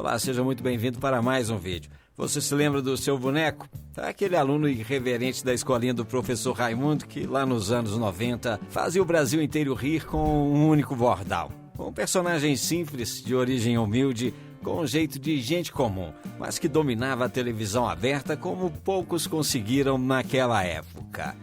Olá, seja muito bem-vindo para mais um vídeo. Você se lembra do seu boneco? Aquele aluno irreverente da escolinha do professor Raimundo que lá nos anos 90 fazia o Brasil inteiro rir com um único bordão. Um personagem simples, de origem humilde, com um jeito de gente comum, mas que dominava a televisão aberta como poucos conseguiram naquela época.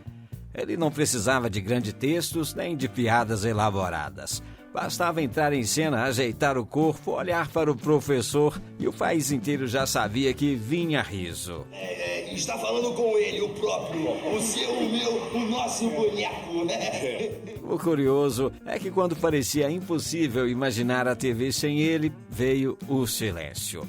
Ele não precisava de grandes textos nem de piadas elaboradas. Bastava entrar em cena, ajeitar o corpo, olhar para o professor e o país inteiro já sabia que vinha riso. Está falando com ele, o próprio, o seu, o meu, o nosso boneco, né? O curioso é que quando parecia impossível imaginar a TV sem ele, veio o silêncio.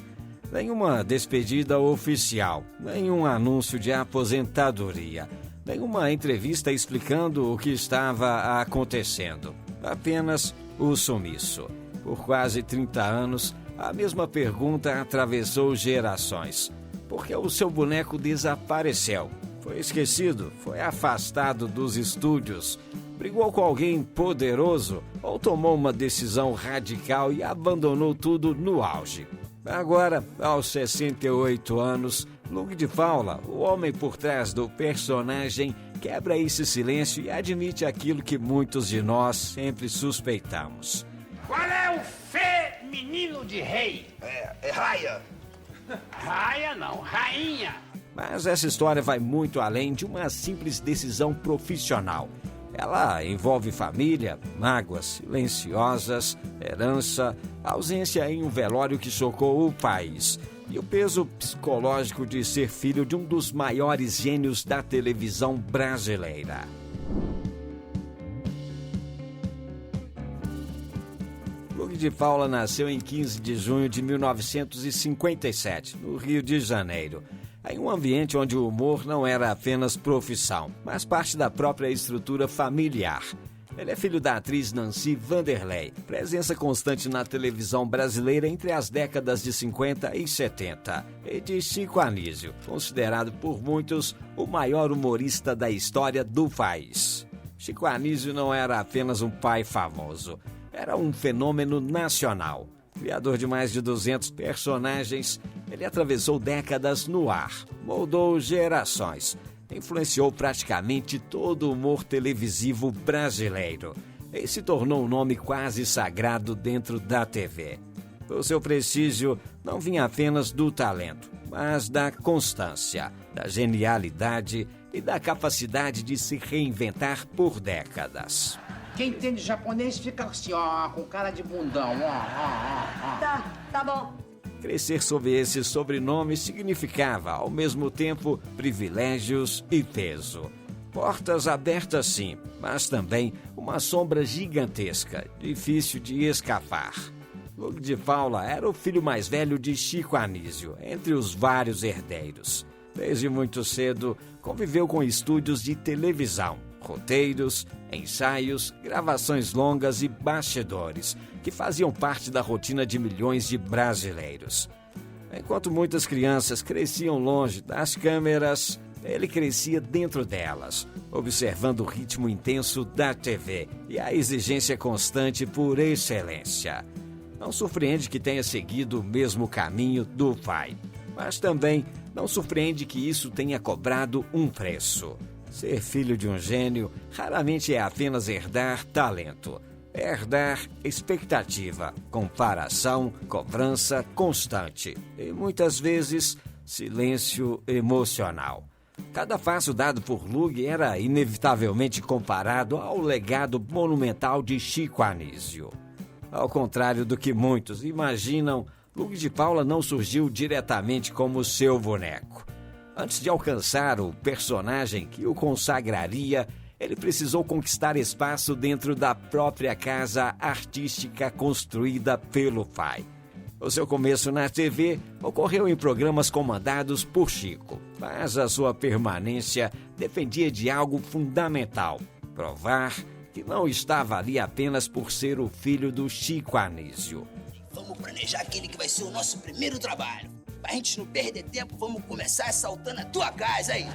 Nenhuma despedida oficial, nenhum anúncio de aposentadoria, nenhuma entrevista explicando o que estava acontecendo. Apenas o sumiço. Por quase 30 anos, a mesma pergunta atravessou gerações. Por que o seu boneco desapareceu? Foi esquecido? Foi afastado dos estúdios? Brigou com alguém poderoso? Ou tomou uma decisão radical e abandonou tudo no auge? Agora, aos 68 anos, Lug de Paula, o homem por trás do personagem, quebra esse silêncio e admite aquilo que muitos de nós sempre suspeitamos. Qual é o feminino de rei? É Raia. Raia não, rainha. Mas essa história vai muito além de uma simples decisão profissional. Ela envolve família, mágoas silenciosas, herança, ausência em um velório que chocou o país e o peso psicológico de ser filho de um dos maiores gênios da televisão brasileira. Lug de Paula nasceu em 15 de junho de 1957, no Rio de Janeiro, em um ambiente onde o humor não era apenas profissão, mas parte da própria estrutura familiar. Ele é filho da atriz Nancy Vanderlei, presença constante na televisão brasileira entre as décadas de 50 e 70, e de Chico Anísio, considerado por muitos o maior humorista da história do país. Chico Anísio não era apenas um pai famoso, era um fenômeno nacional. Criador de mais de 200 personagens, ele atravessou décadas no ar, moldou gerações, influenciou praticamente todo o humor televisivo brasileiro e se tornou um nome quase sagrado dentro da TV. O seu prestígio não vinha apenas do talento, mas da constância, da genialidade e da capacidade de se reinventar por décadas. Quem entende japonês fica assim, ó, com cara de bundão, ó. Tá bom. Crescer sob esse sobrenome significava, ao mesmo tempo, privilégios e peso. Portas abertas sim, mas também uma sombra gigantesca, difícil de escapar. Lug de Paula era o filho mais velho de Chico Anísio, entre os vários herdeiros. Desde muito cedo, conviveu com estúdios de televisão, roteiros, ensaios, gravações longas e bastidores, que faziam parte da rotina de milhões de brasileiros. Enquanto muitas crianças cresciam longe das câmeras, ele crescia dentro delas, observando o ritmo intenso da TV e a exigência constante por excelência. Não surpreende que tenha seguido o mesmo caminho do pai, mas também não surpreende que isso tenha cobrado um preço. Ser filho de um gênio raramente é apenas herdar talento. É herdar expectativa, comparação, cobrança constante e, muitas vezes, silêncio emocional. Cada passo dado por Lug era inevitavelmente comparado ao legado monumental de Chico Anísio. Ao contrário do que muitos imaginam, Lug de Paula não surgiu diretamente como seu boneco. Antes de alcançar o personagem que o consagraria, ele precisou conquistar espaço dentro da própria casa artística construída pelo pai. O seu começo na TV ocorreu em programas comandados por Chico, mas a sua permanência dependia de algo fundamental: provar que não estava ali apenas por ser o filho do Chico Anísio. Vamos planejar aquele que vai ser o nosso primeiro trabalho. Pra gente não perder tempo, vamos começar assaltando a tua casa aí.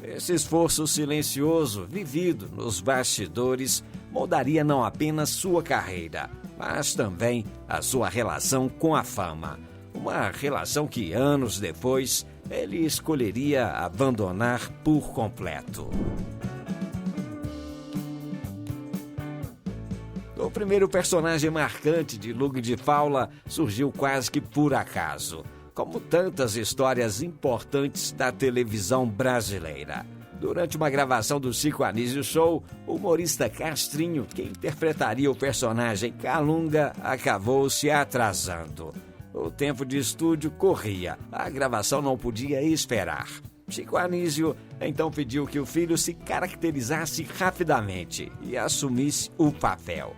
Esse esforço silencioso, vivido nos bastidores, moldaria não apenas sua carreira, mas também a sua relação com a fama. Uma relação que, anos depois, ele escolheria abandonar por completo. O primeiro personagem marcante de Lug de Paula surgiu quase que por acaso, como tantas histórias importantes da televisão brasileira. Durante uma gravação do Chico Anísio Show, o humorista Castrinho, que interpretaria o personagem Calunga, acabou se atrasando. O tempo de estúdio corria, a gravação não podia esperar. Chico Anísio então pediu que o filho se caracterizasse rapidamente e assumisse o papel.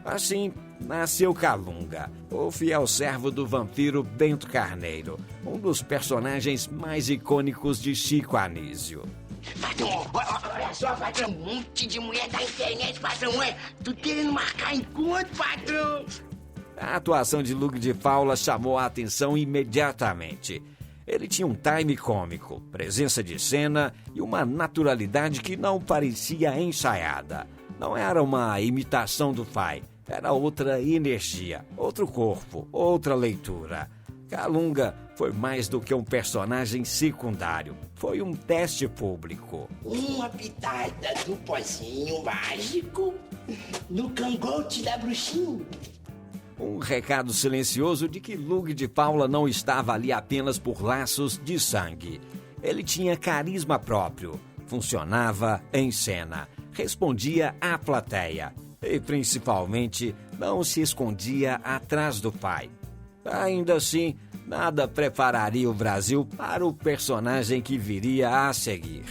Assim, nasceu Calunga, o fiel servo do vampiro Bento Carneiro, um dos personagens mais icônicos de Chico Anísio. Patrão, olha só, patrão, um monte de mulher da internet, patrão, tô querendo marcar encontro, patrão. A atuação de Lug de Paula chamou a atenção imediatamente. Ele tinha um time cômico, presença de cena e uma naturalidade que não parecia ensaiada. Não era uma imitação do pai, era outra energia, outro corpo, outra leitura. Calunga foi mais do que um personagem secundário, foi um teste público. Uma pitada do pozinho mágico no cangote da bruxinha. Um recado silencioso de que Lug de Paula não estava ali apenas por laços de sangue. Ele tinha carisma próprio, funcionava em cena, respondia à plateia e, principalmente, não se escondia atrás do pai. Ainda assim, nada prepararia o Brasil para o personagem que viria a seguir.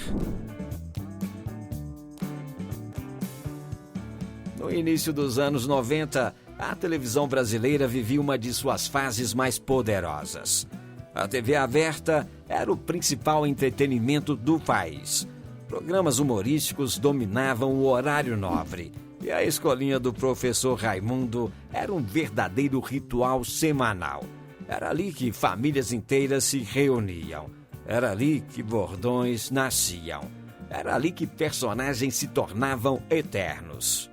No início dos anos 90, a televisão brasileira vivia uma de suas fases mais poderosas. A TV aberta era o principal entretenimento do país. Programas humorísticos dominavam o horário nobre. E a escolinha do professor Raimundo era um verdadeiro ritual semanal. Era ali que famílias inteiras se reuniam. Era ali que bordões nasciam. Era ali que personagens se tornavam eternos.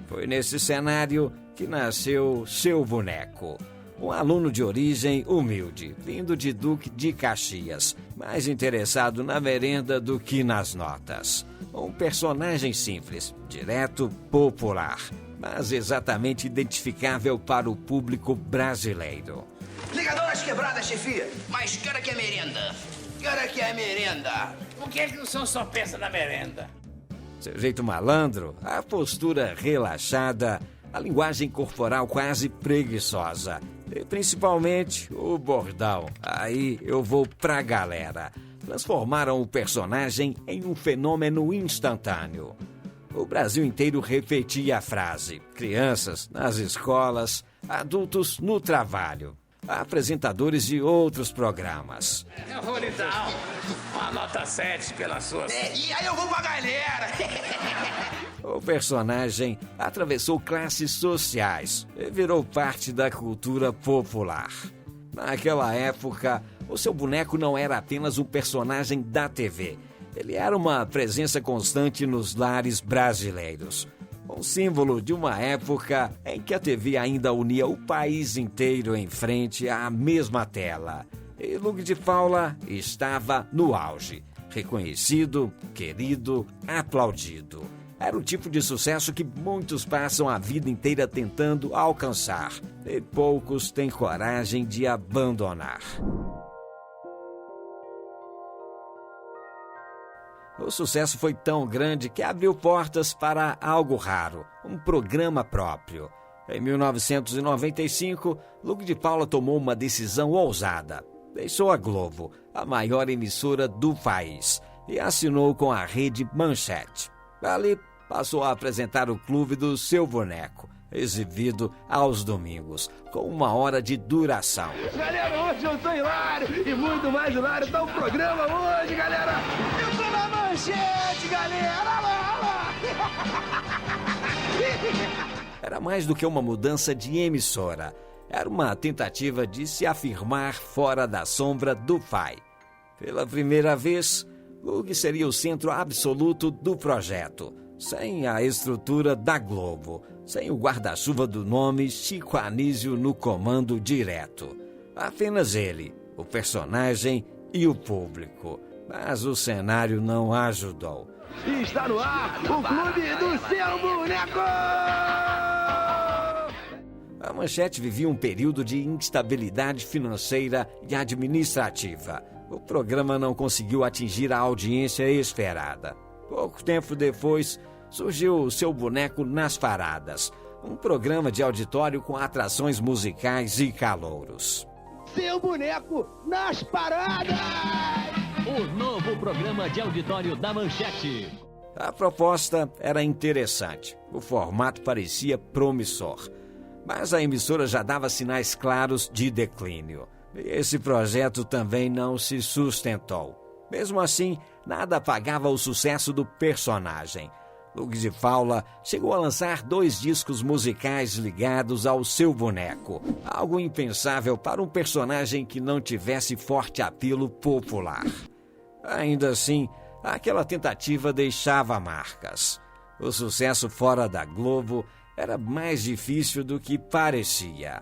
Foi nesse cenário que nasceu Seu Boneco. Um aluno de origem humilde, vindo de Duque de Caxias, mais interessado na merenda do que nas notas. Um personagem simples, direto, popular, mas exatamente identificável para o público brasileiro. Ligador nas quebradas, chefia. Mas quero aqui a merenda. Quero aqui a merenda. Por que o senhor só pensa na merenda? Seu jeito malandro, a postura relaxada, a linguagem corporal quase preguiçosa. E principalmente o bordão. Aí eu vou pra galera. Transformaram o personagem em um fenômeno instantâneo. O Brasil inteiro repetia a frase. Crianças nas escolas, adultos no trabalho. Apresentadores de outros programas. Eu vou lhe dar uma nota 7 pelas suas... E aí eu vou com a galera. O personagem atravessou classes sociais e virou parte da cultura popular. Naquela época, o Seu Boneco não era apenas um personagem da TV. Ele era uma presença constante nos lares brasileiros. Um símbolo de uma época em que a TV ainda unia o país inteiro em frente à mesma tela. E Lug de Paula estava no auge. Reconhecido, querido, aplaudido. Era o tipo de sucesso que muitos passam a vida inteira tentando alcançar. E poucos têm coragem de abandonar. O sucesso foi tão grande que abriu portas para algo raro, um programa próprio. Em 1995, Lug de Paula tomou uma decisão ousada. Deixou a Globo, a maior emissora do país, e assinou com a rede Manchete. Ali, passou a apresentar o Clube do Seu Boneco, exibido aos domingos, com 1 hora de duração. Galera, hoje eu tô hilário e muito mais hilário tá o programa hoje, galera. Eu tô na Manchete, galera, olha lá. Era mais do que uma mudança de emissora. Era uma tentativa de se afirmar fora da sombra do pai. Pela primeira vez, Lug seria o centro absoluto do projeto, sem a estrutura da Globo, sem o guarda-chuva do nome Chico Anísio no comando direto. Apenas ele, o personagem e o público. Mas o cenário não ajudou. E está no ar o Clube do Seu Boneco! A Manchete vivia um período de instabilidade financeira e administrativa. O programa não conseguiu atingir a audiência esperada. Pouco tempo depois, surgiu o Seu Boneco nas Paradas, um programa de auditório com atrações musicais e calouros. Seu Boneco nas Paradas! O novo programa de auditório da Manchete. A proposta era interessante, o formato parecia promissor, mas a emissora já dava sinais claros de declínio. Esse projeto também não se sustentou. Mesmo assim, nada apagava o sucesso do personagem. Lug de Paula chegou a lançar 2 discos musicais ligados ao Seu Boneco, algo impensável para um personagem que não tivesse forte apelo popular. Ainda assim, aquela tentativa deixava marcas. O sucesso fora da Globo era mais difícil do que parecia.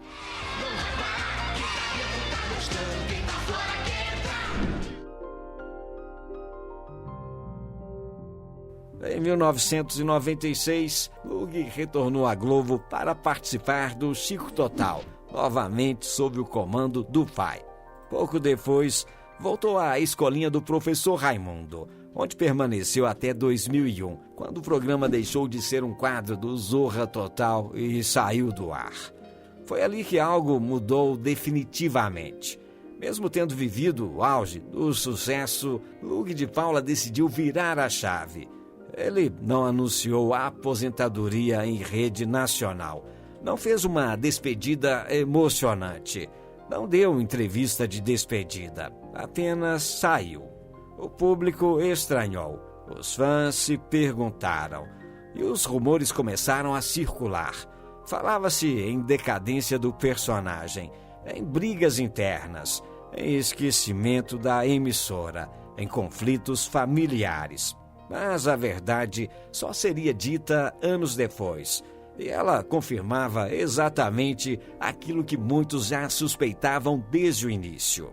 Em 1996, Lug retornou à Globo para participar do Chico Total, novamente sob o comando do pai. Pouco depois, voltou à escolinha do professor Raimundo, onde permaneceu até 2001, quando o programa deixou de ser um quadro do Zorra Total e saiu do ar. Foi ali que algo mudou definitivamente. Mesmo tendo vivido o auge do sucesso, Lug de Paula decidiu virar a chave. Ele não anunciou a aposentadoria em rede nacional, não fez uma despedida emocionante, não deu entrevista de despedida, apenas saiu. O público estranhou, os fãs se perguntaram e os rumores começaram a circular. Falava-se em decadência do personagem, em brigas internas, em esquecimento da emissora, em conflitos familiares. Mas a verdade só seria dita anos depois, e ela confirmava exatamente aquilo que muitos já suspeitavam desde o início.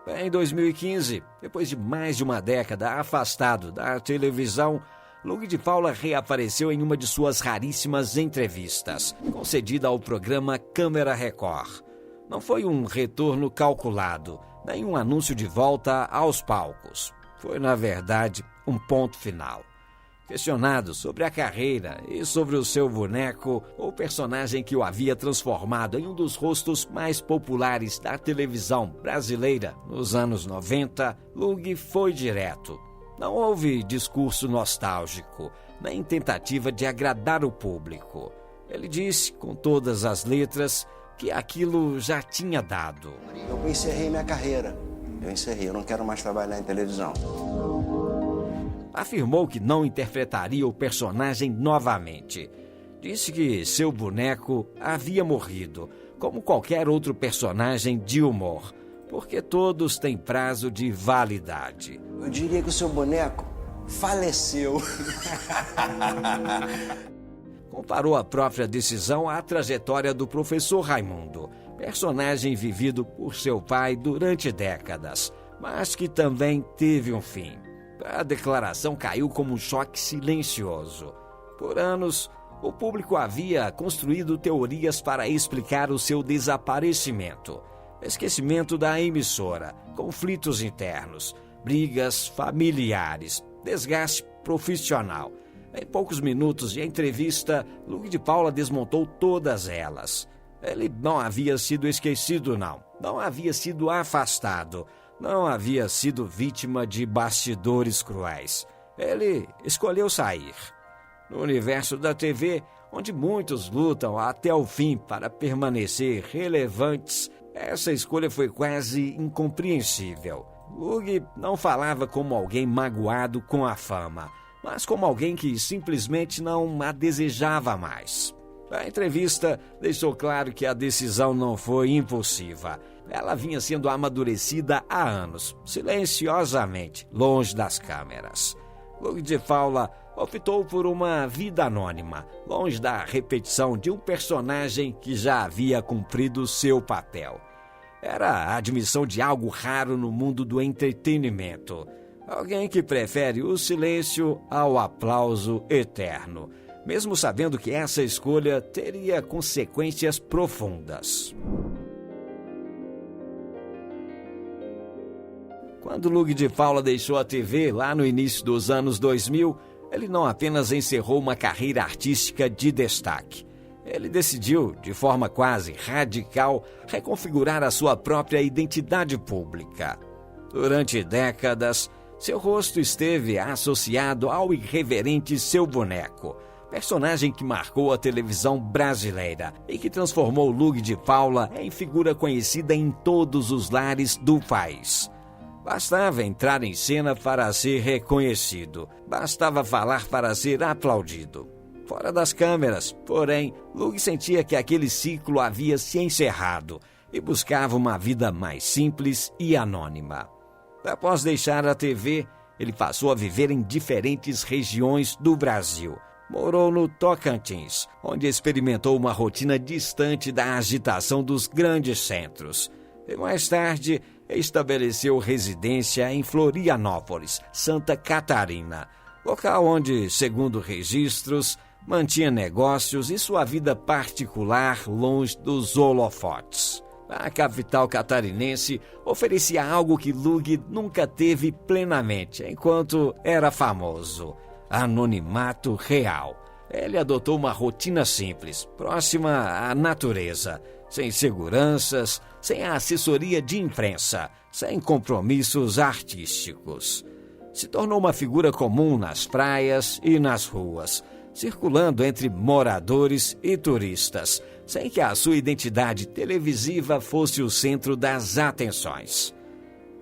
Em 2015, depois de mais de uma década afastado da televisão, Lug de Paula reapareceu em uma de suas raríssimas entrevistas, concedida ao programa Câmera Record. Não foi um retorno calculado, nem um anúncio de volta aos palcos. Foi, na verdade, um ponto final. Questionado sobre a carreira e sobre o Seu Boneco, o personagem que o havia transformado em um dos rostos mais populares da televisão brasileira nos anos 90, Lug foi direto. Não houve discurso nostálgico, nem tentativa de agradar o público. Ele disse, com todas as letras, que aquilo já tinha dado. Eu encerrei minha carreira. Eu não quero mais trabalhar em televisão. Afirmou que não interpretaria o personagem novamente. Disse que Seu Boneco havia morrido, como qualquer outro personagem de humor, porque todos têm prazo de validade. Eu diria que o Seu Boneco faleceu. Comparou a própria decisão à trajetória do professor Raimundo, personagem vivido por seu pai durante décadas, mas que também teve um fim. A declaração caiu como um choque silencioso. Por anos, o público havia construído teorias para explicar o seu desaparecimento. Esquecimento da emissora, conflitos internos, brigas familiares, desgaste profissional. Em poucos minutos de entrevista, Lug de Paula desmontou todas elas. Ele não havia sido esquecido, não havia sido afastado, não havia sido vítima de bastidores cruéis. Ele escolheu sair. No universo da TV, onde muitos lutam até o fim para permanecer relevantes, essa escolha foi quase incompreensível. Lug não falava como alguém magoado com a fama, mas como alguém que simplesmente não a desejava mais. A entrevista deixou claro que a decisão não foi impulsiva. Ela vinha sendo amadurecida há anos, silenciosamente, longe das câmeras. Lug de Paula optou por uma vida anônima, longe da repetição de um personagem que já havia cumprido seu papel. Era a admissão de algo raro no mundo do entretenimento. Alguém que prefere o silêncio ao aplauso eterno, mesmo sabendo que essa escolha teria consequências profundas. Quando Lug de Paula deixou a TV lá no início dos anos 2000, ele não apenas encerrou uma carreira artística de destaque. Ele decidiu, de forma quase radical, reconfigurar a sua própria identidade pública. Durante décadas, seu rosto esteve associado ao irreverente Seu Boneco, personagem que marcou a televisão brasileira e que transformou Lug de Paula em figura conhecida em todos os lares do país. Bastava entrar em cena para ser reconhecido. Bastava falar para ser aplaudido. Fora das câmeras, porém, Lug sentia que aquele ciclo havia se encerrado e buscava uma vida mais simples e anônima. Após deixar a TV, ele passou a viver em diferentes regiões do Brasil. Morou no Tocantins, onde experimentou uma rotina distante da agitação dos grandes centros. E mais tarde, estabeleceu residência em Florianópolis, Santa Catarina, local onde, segundo registros, mantinha negócios e sua vida particular longe dos holofotes. A capital catarinense oferecia algo que Lug nunca teve plenamente enquanto era famoso: anonimato real. Ele adotou uma rotina simples, próxima à natureza, sem seguranças, sem a assessoria de imprensa, sem compromissos artísticos. Se tornou uma figura comum nas praias e nas ruas, circulando entre moradores e turistas, sem que a sua identidade televisiva fosse o centro das atenções.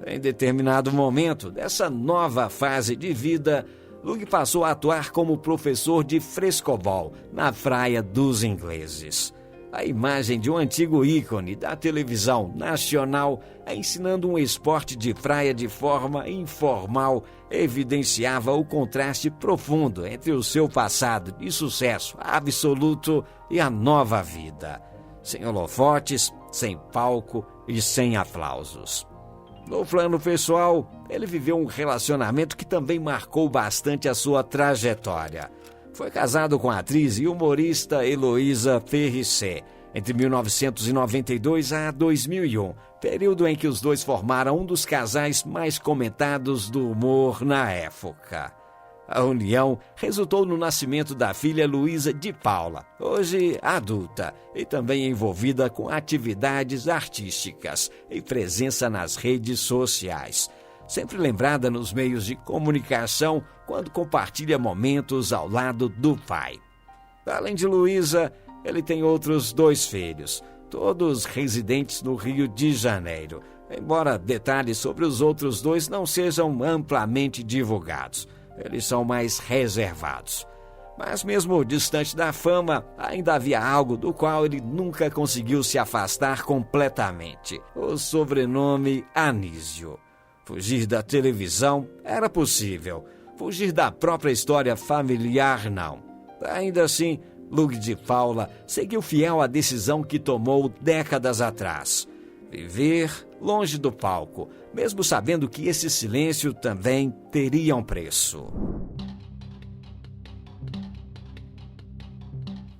Em determinado momento dessa nova fase de vida, Lug passou a atuar como professor de frescobol na Praia dos Ingleses. A imagem de um antigo ícone da televisão nacional ensinando um esporte de praia de forma informal evidenciava o contraste profundo entre o seu passado de sucesso absoluto e a nova vida. Sem holofotes, sem palco e sem aplausos. No plano pessoal, ele viveu um relacionamento que também marcou bastante a sua trajetória. Foi casado com a atriz e humorista Heloísa Ferricet entre 1992 a 2001, período em que os dois formaram um dos casais mais comentados do humor na época. A união resultou no nascimento da filha Luísa de Paula, hoje adulta e também envolvida com atividades artísticas e presença nas redes sociais. Sempre lembrada nos meios de comunicação quando compartilha momentos ao lado do pai. Além de Luísa, ele tem outros 2 filhos, todos residentes no Rio de Janeiro, embora detalhes sobre os outros 2 não sejam amplamente divulgados. Eles são mais reservados. Mas mesmo distante da fama, ainda havia algo do qual ele nunca conseguiu se afastar completamente: o sobrenome Anísio. Fugir da televisão era possível. Fugir da própria história familiar, não. Ainda assim, Lug de Paula seguiu fiel à decisão que tomou décadas atrás: viver longe do palco, mesmo sabendo que esse silêncio também teria um preço.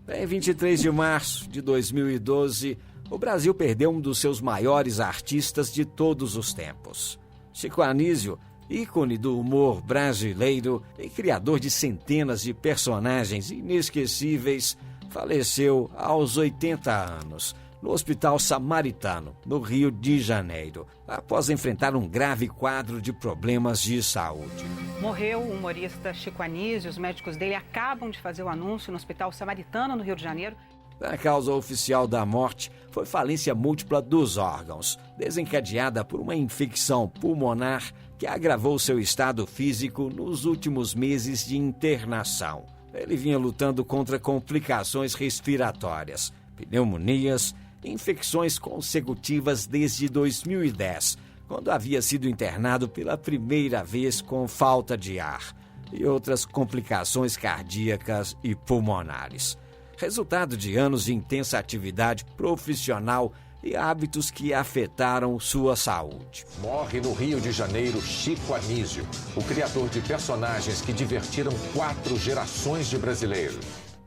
Em 23 de março de 2012, o Brasil perdeu um dos seus maiores artistas de todos os tempos. Chico Anísio, ícone do humor brasileiro e criador de centenas de personagens inesquecíveis, faleceu aos 80 anos, no Hospital Samaritano, no Rio de Janeiro, após enfrentar um grave quadro de problemas de saúde. Morreu o humorista Chico Anísio. Os médicos dele acabam de fazer o anúncio no Hospital Samaritano, no Rio de Janeiro. A causa oficial da morte foi falência múltipla dos órgãos, desencadeada por uma infecção pulmonar que agravou seu estado físico nos últimos meses de internação. Ele vinha lutando contra complicações respiratórias, pneumonias, infecções consecutivas desde 2010, quando havia sido internado pela primeira vez com falta de ar. e outras complicações cardíacas e pulmonares. Resultado de anos de intensa atividade profissional e hábitos que afetaram sua saúde. Morre no Rio de Janeiro Chico Anísio, o criador de personagens que divertiram 4 gerações de brasileiros.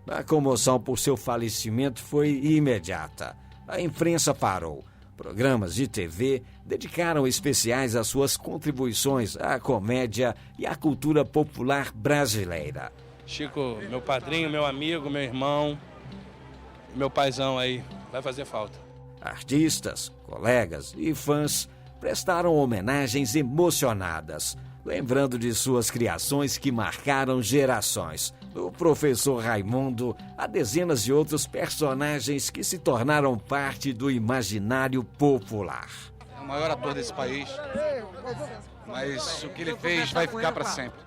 A comoção por seu falecimento foi imediata. A imprensa parou. Programas de TV dedicaram especiais às suas contribuições à comédia e à cultura popular brasileira. Chico, meu padrinho, meu amigo, meu irmão, meu paizão aí, vai fazer falta. Artistas, colegas e fãs prestaram homenagens emocionadas, lembrando de suas criações que marcaram gerações. Do professor Raimundo a dezenas de outros personagens que se tornaram parte do imaginário popular. É o maior ator desse país, mas o que ele fez vai ficar para sempre.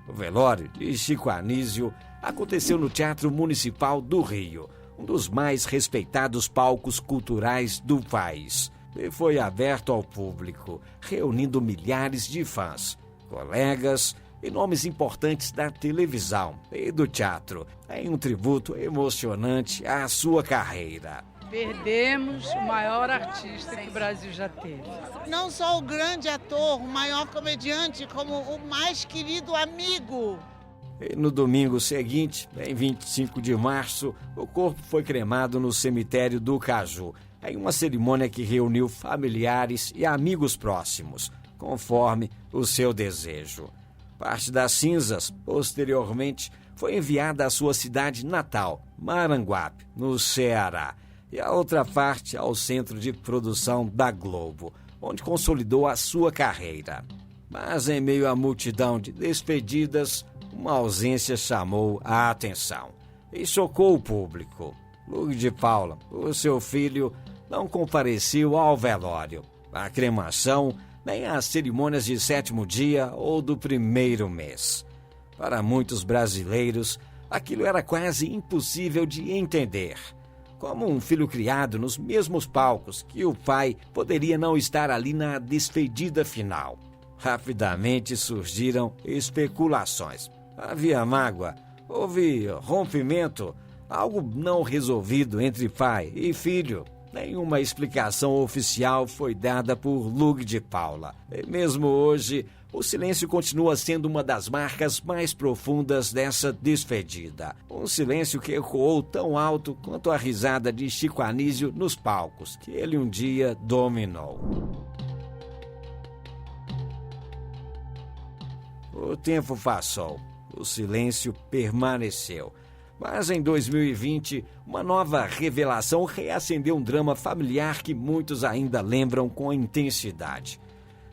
O velório de Chico Anísio aconteceu no Teatro Municipal do Rio, um dos mais respeitados palcos culturais do país, e foi aberto ao público, reunindo milhares de fãs, colegas e nomes importantes da televisão e do teatro, em um tributo emocionante à sua carreira. Perdemos o maior artista que o Brasil já teve. Não só o grande ator, o maior comediante, como o mais querido amigo. E no domingo seguinte, em 25 de março, o corpo foi cremado no cemitério do Caju, em uma cerimônia que reuniu familiares e amigos próximos, conforme o seu desejo. Parte das cinzas, posteriormente, foi enviada à sua cidade natal, Maranguape, no Ceará, e a outra parte ao centro de produção da Globo, onde consolidou a sua carreira. Mas em meio à multidão de despedidas, uma ausência chamou a atenção e chocou o público. Lug de Paula, o seu filho, não compareceu ao velório, à cremação, nem às cerimônias de 7º dia ou do 1º mês. Para muitos brasileiros, aquilo era quase impossível de entender. Como um filho criado nos mesmos palcos que o pai poderia não estar ali na despedida final. Rapidamente surgiram especulações. Havia mágoa, houve rompimento, algo não resolvido entre pai e filho. Nenhuma explicação oficial foi dada por Lug de Paula. E mesmo hoje, o silêncio continua sendo uma das marcas mais profundas dessa despedida. Um silêncio que ecoou tão alto quanto a risada de Chico Anísio nos palcos, que ele um dia dominou. O tempo passou, o silêncio permaneceu. Mas em 2020, uma nova revelação reacendeu um drama familiar que muitos ainda lembram com intensidade.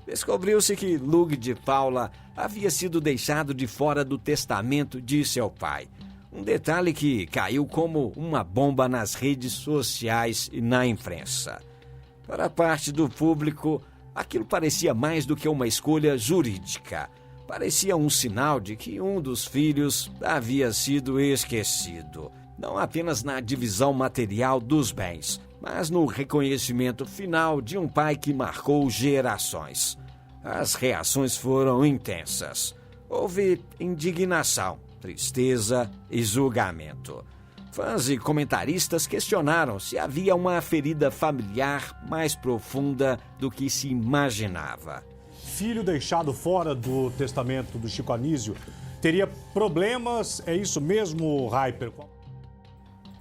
Descobriu-se que Lug de Paula havia sido deixado de fora do testamento de seu pai. Um detalhe que caiu como uma bomba nas redes sociais e na imprensa. Para parte do público, aquilo parecia mais do que uma escolha jurídica. Parecia um sinal de que um dos filhos havia sido esquecido, não apenas na divisão material dos bens, mas no reconhecimento final de um pai que marcou gerações. As reações foram intensas. Houve indignação, tristeza e julgamento. Fãs e comentaristas questionaram se havia uma ferida familiar mais profunda do que se imaginava. Filho deixado fora do testamento do Chico Anísio teria problemas, é isso mesmo, Raiper?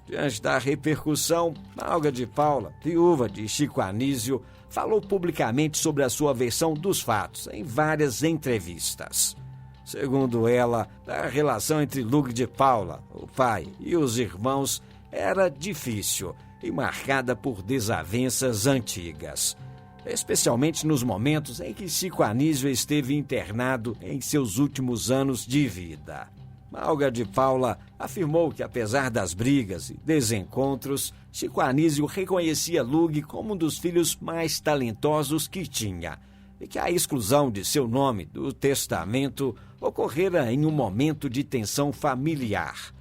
Diante da repercussão, Olga de Paula, viúva de Chico Anísio, falou publicamente sobre a sua versão dos fatos em várias entrevistas. Segundo ela, a relação entre Lug de Paula, o pai, e os irmãos era difícil e marcada por desavenças antigas, especialmente nos momentos em que Chico Anísio esteve internado em seus últimos anos de vida. Olga de Paula afirmou que, apesar das brigas e desencontros, Chico Anísio reconhecia Lug como um dos filhos mais talentosos que tinha e que a exclusão de seu nome do testamento ocorrera em um momento de tensão familiar.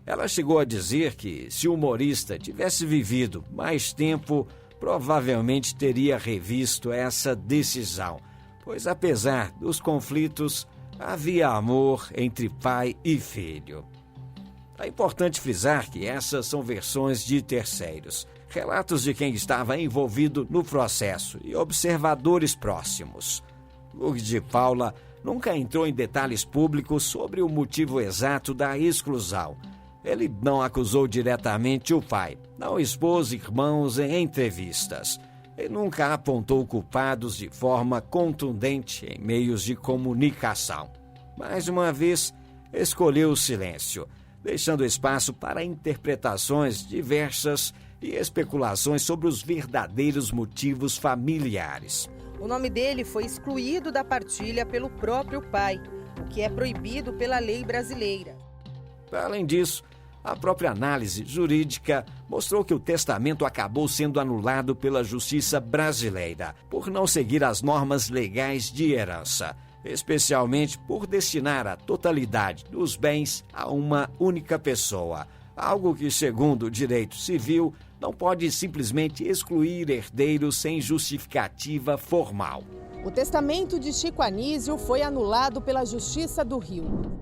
Ela chegou a dizer que, se o humorista tivesse vivido mais tempo, provavelmente teria revisto essa decisão, pois apesar dos conflitos, havia amor entre pai e filho. É importante frisar que essas são versões de terceiros, relatos de quem estava envolvido no processo e observadores próximos. Lourdes de Paula nunca entrou em detalhes públicos sobre o motivo exato da exclusão. Ele não acusou diretamente o pai, não expôs irmãos em entrevistas e nunca apontou culpados de forma contundente em meios de comunicação. Mais uma vez, escolheu o silêncio, deixando espaço para interpretações diversas e especulações sobre os verdadeiros motivos familiares. O nome dele foi excluído da partilha pelo próprio pai, o que é proibido pela lei brasileira. Além disso, a própria análise jurídica mostrou que o testamento acabou sendo anulado pela Justiça brasileira por não seguir as normas legais de herança, especialmente por destinar a totalidade dos bens a uma única pessoa, algo que, segundo o direito civil, não pode simplesmente excluir herdeiros sem justificativa formal. O testamento de Chico Anísio foi anulado pela Justiça do Rio.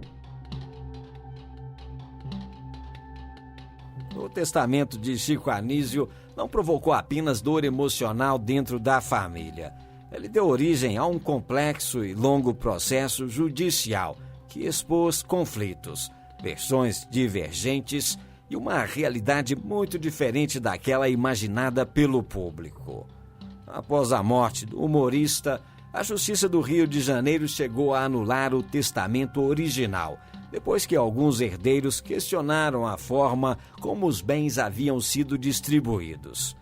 O testamento de Chico Anísio não provocou apenas dor emocional dentro da família. Ele deu origem a um complexo e longo processo judicial que expôs conflitos, versões divergentes e uma realidade muito diferente daquela imaginada pelo público. Após a morte do humorista, a Justiça do Rio de Janeiro chegou a anular o testamento original, depois que alguns herdeiros questionaram a forma como os bens haviam sido distribuídos.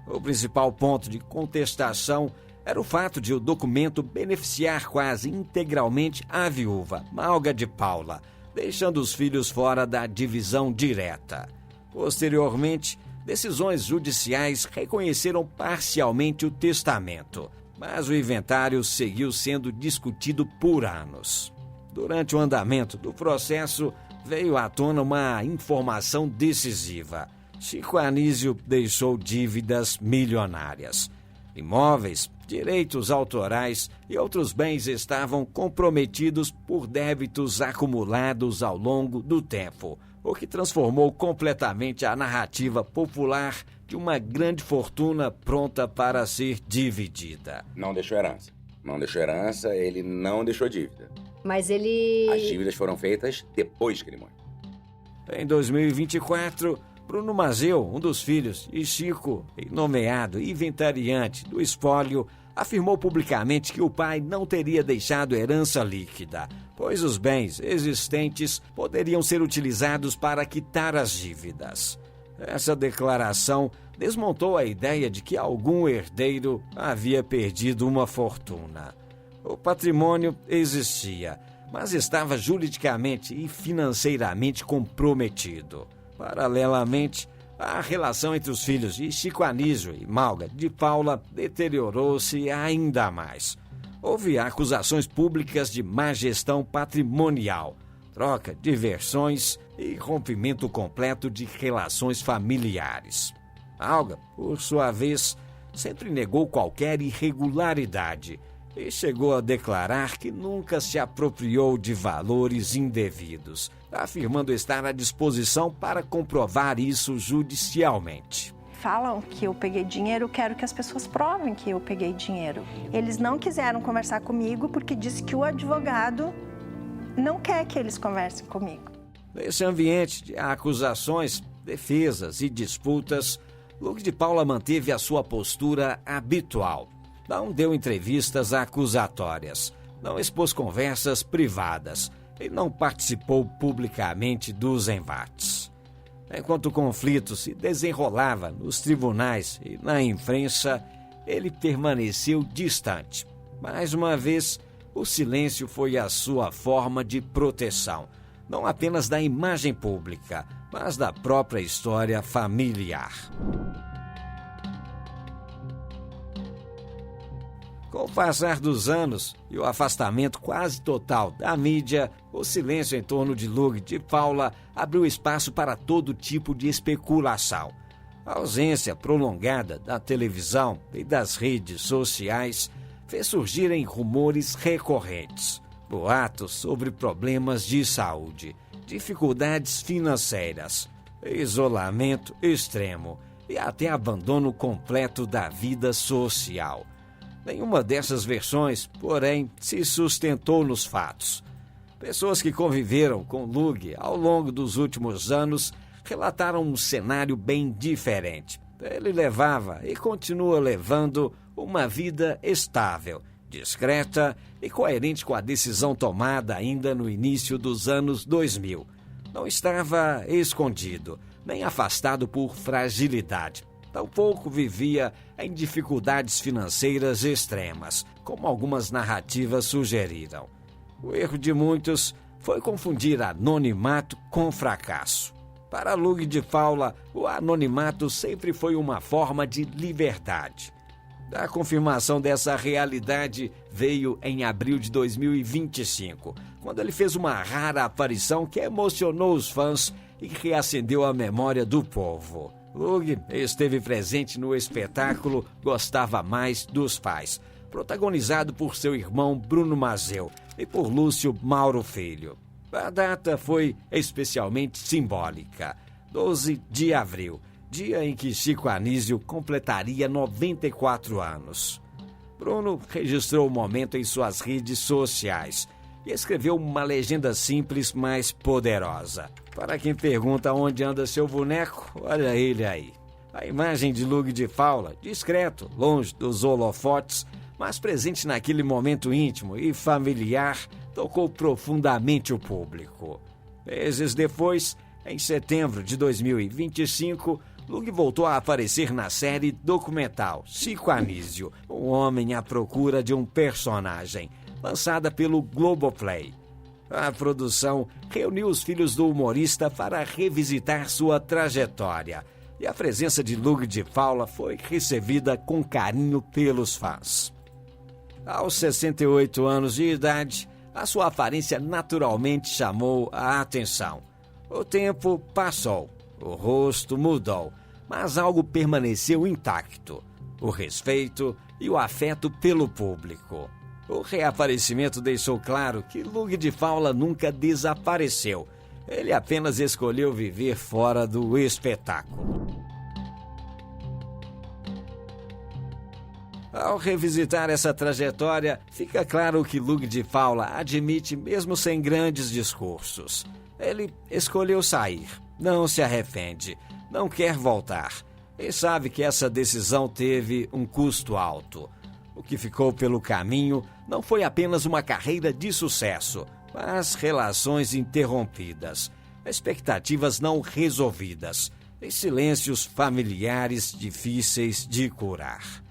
O principal ponto de contestação era o fato de o documento beneficiar quase integralmente a viúva, Malga de Paula, deixando os filhos fora da divisão direta. Posteriormente, decisões judiciais reconheceram parcialmente o testamento, mas o inventário seguiu sendo discutido por anos. Durante o andamento do processo, veio à tona uma informação decisiva. Chico Anísio deixou dívidas milionárias. Imóveis, direitos autorais e outros bens estavam comprometidos por débitos acumulados ao longo do tempo, o que transformou completamente a narrativa popular de uma grande fortuna pronta para ser dividida. Não deixou herança. Não deixou herança, ele não deixou dívida. Mas ele... As dívidas foram feitas depois que ele morreu. Em 2024, Bruno Mazeu, um dos filhos, e Chico, nomeado inventariante do espólio, afirmou publicamente que o pai não teria deixado herança líquida, pois os bens existentes poderiam ser utilizados para quitar as dívidas. Essa declaração desmontou a ideia de que algum herdeiro havia perdido uma fortuna. O patrimônio existia, mas estava juridicamente e financeiramente comprometido. Paralelamente, a relação entre os filhos de Chico Anísio e Malga de Paula deteriorou-se ainda mais. Houve acusações públicas de má gestão patrimonial, troca de versões e rompimento completo de relações familiares. Malga, por sua vez, sempre negou qualquer irregularidade e chegou a declarar que nunca se apropriou de valores indevidos, afirmando estar à disposição para comprovar isso judicialmente. Falam que eu peguei dinheiro, quero que as pessoas provem que eu peguei dinheiro. Eles não quiseram conversar comigo porque disse que o advogado não quer que eles conversem comigo. Nesse ambiente de acusações, defesas e disputas, Lourdes de Paula manteve a sua postura habitual. Não deu entrevistas acusatórias, não expôs conversas privadas e não participou publicamente dos embates. Enquanto o conflito se desenrolava nos tribunais e na imprensa, ele permaneceu distante. Mais uma vez, o silêncio foi a sua forma de proteção, não apenas da imagem pública, mas da própria história familiar. Com o passar dos anos e o afastamento quase total da mídia, o silêncio em torno de Lourdes de Paula abriu espaço para todo tipo de especulação. A ausência prolongada da televisão e das redes sociais fez surgirem rumores recorrentes. boatos sobre problemas de saúde, dificuldades financeiras, isolamento extremo e até abandono completo da vida social. Nenhuma dessas versões, porém, se sustentou nos fatos. Pessoas que conviveram com Lug ao longo dos últimos anos relataram um cenário bem diferente. Ele levava e continua levando uma vida estável, discreta e coerente com a decisão tomada ainda no início dos anos 2000. Não estava escondido, nem afastado por fragilidade. Tampouco vivia em dificuldades financeiras extremas, como algumas narrativas sugeriram. O erro de muitos foi confundir anonimato com fracasso. Para Lug de Paula, o anonimato sempre foi uma forma de liberdade. A confirmação dessa realidade veio em abril de 2025, quando ele fez uma rara aparição que emocionou os fãs e reacendeu a memória do povo. Lug esteve presente no espetáculo Gostava Mais dos Pais, protagonizado por seu irmão Bruno Mazzeo e por Lúcio Mauro Filho. A data foi especialmente simbólica, 12 de abril, dia em que Chico Anísio completaria 94 anos. Bruno registrou o momento em suas redes sociais e escreveu uma legenda simples, mas poderosa. Para quem pergunta onde anda seu boneco, olha ele aí. A imagem de Lug de Paula, discreto, longe dos holofotes, mas presente naquele momento íntimo e familiar, tocou profundamente o público. Meses depois, em setembro de 2025, Lug voltou a aparecer na série documental Chico Anísio, um homem à procura de um personagem, lançada pelo Globoplay. A produção reuniu os filhos do humorista para revisitar sua trajetória, e a presença de Lug de Paula foi recebida com carinho pelos fãs. Aos 68 anos de idade, a sua aparência naturalmente chamou a atenção. O tempo passou, o rosto mudou, mas algo permaneceu intacto: o respeito e o afeto pelo público. O reaparecimento deixou claro que Lug de Paula nunca desapareceu. Ele apenas escolheu viver fora do espetáculo. Ao revisitar essa trajetória, fica claro que Lug de Paula admite mesmo sem grandes discursos. Ele escolheu sair, não se arrepende, não quer voltar e sabe que essa decisão teve um custo alto. O que ficou pelo caminho não foi apenas uma carreira de sucesso, mas relações interrompidas, expectativas não resolvidas e silêncios familiares difíceis de curar.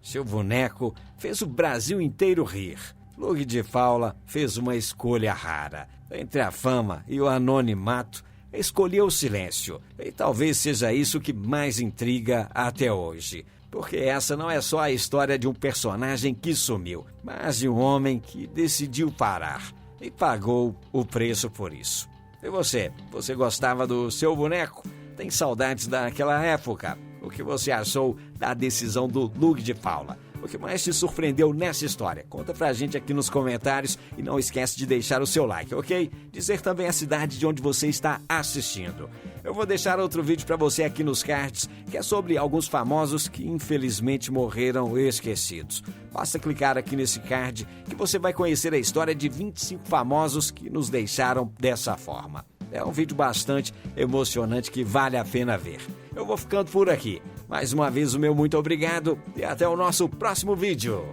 Seu boneco fez o Brasil inteiro rir. Lug de Paula fez uma escolha rara. Entre a fama e o anonimato, escolheu o silêncio. E talvez seja isso que mais intriga até hoje. Porque essa não é só a história de um personagem que sumiu, mas de um homem que decidiu parar e pagou o preço por isso. E você? Você gostava do seu boneco? Tem saudades daquela época? O que você achou da decisão do Lug de Paula? O que mais te surpreendeu nessa história? Conta pra gente aqui nos comentários e não esquece de deixar o seu like, ok? Dizer também a cidade de onde você está assistindo. Eu vou deixar outro vídeo pra você aqui nos cards, que é sobre alguns famosos que infelizmente morreram esquecidos. Basta clicar aqui nesse card que você vai conhecer a história de 25 famosos que nos deixaram dessa forma. É um vídeo bastante emocionante que vale a pena ver. Eu vou ficando por aqui. Mais uma vez o meu muito obrigado e até o nosso próximo vídeo.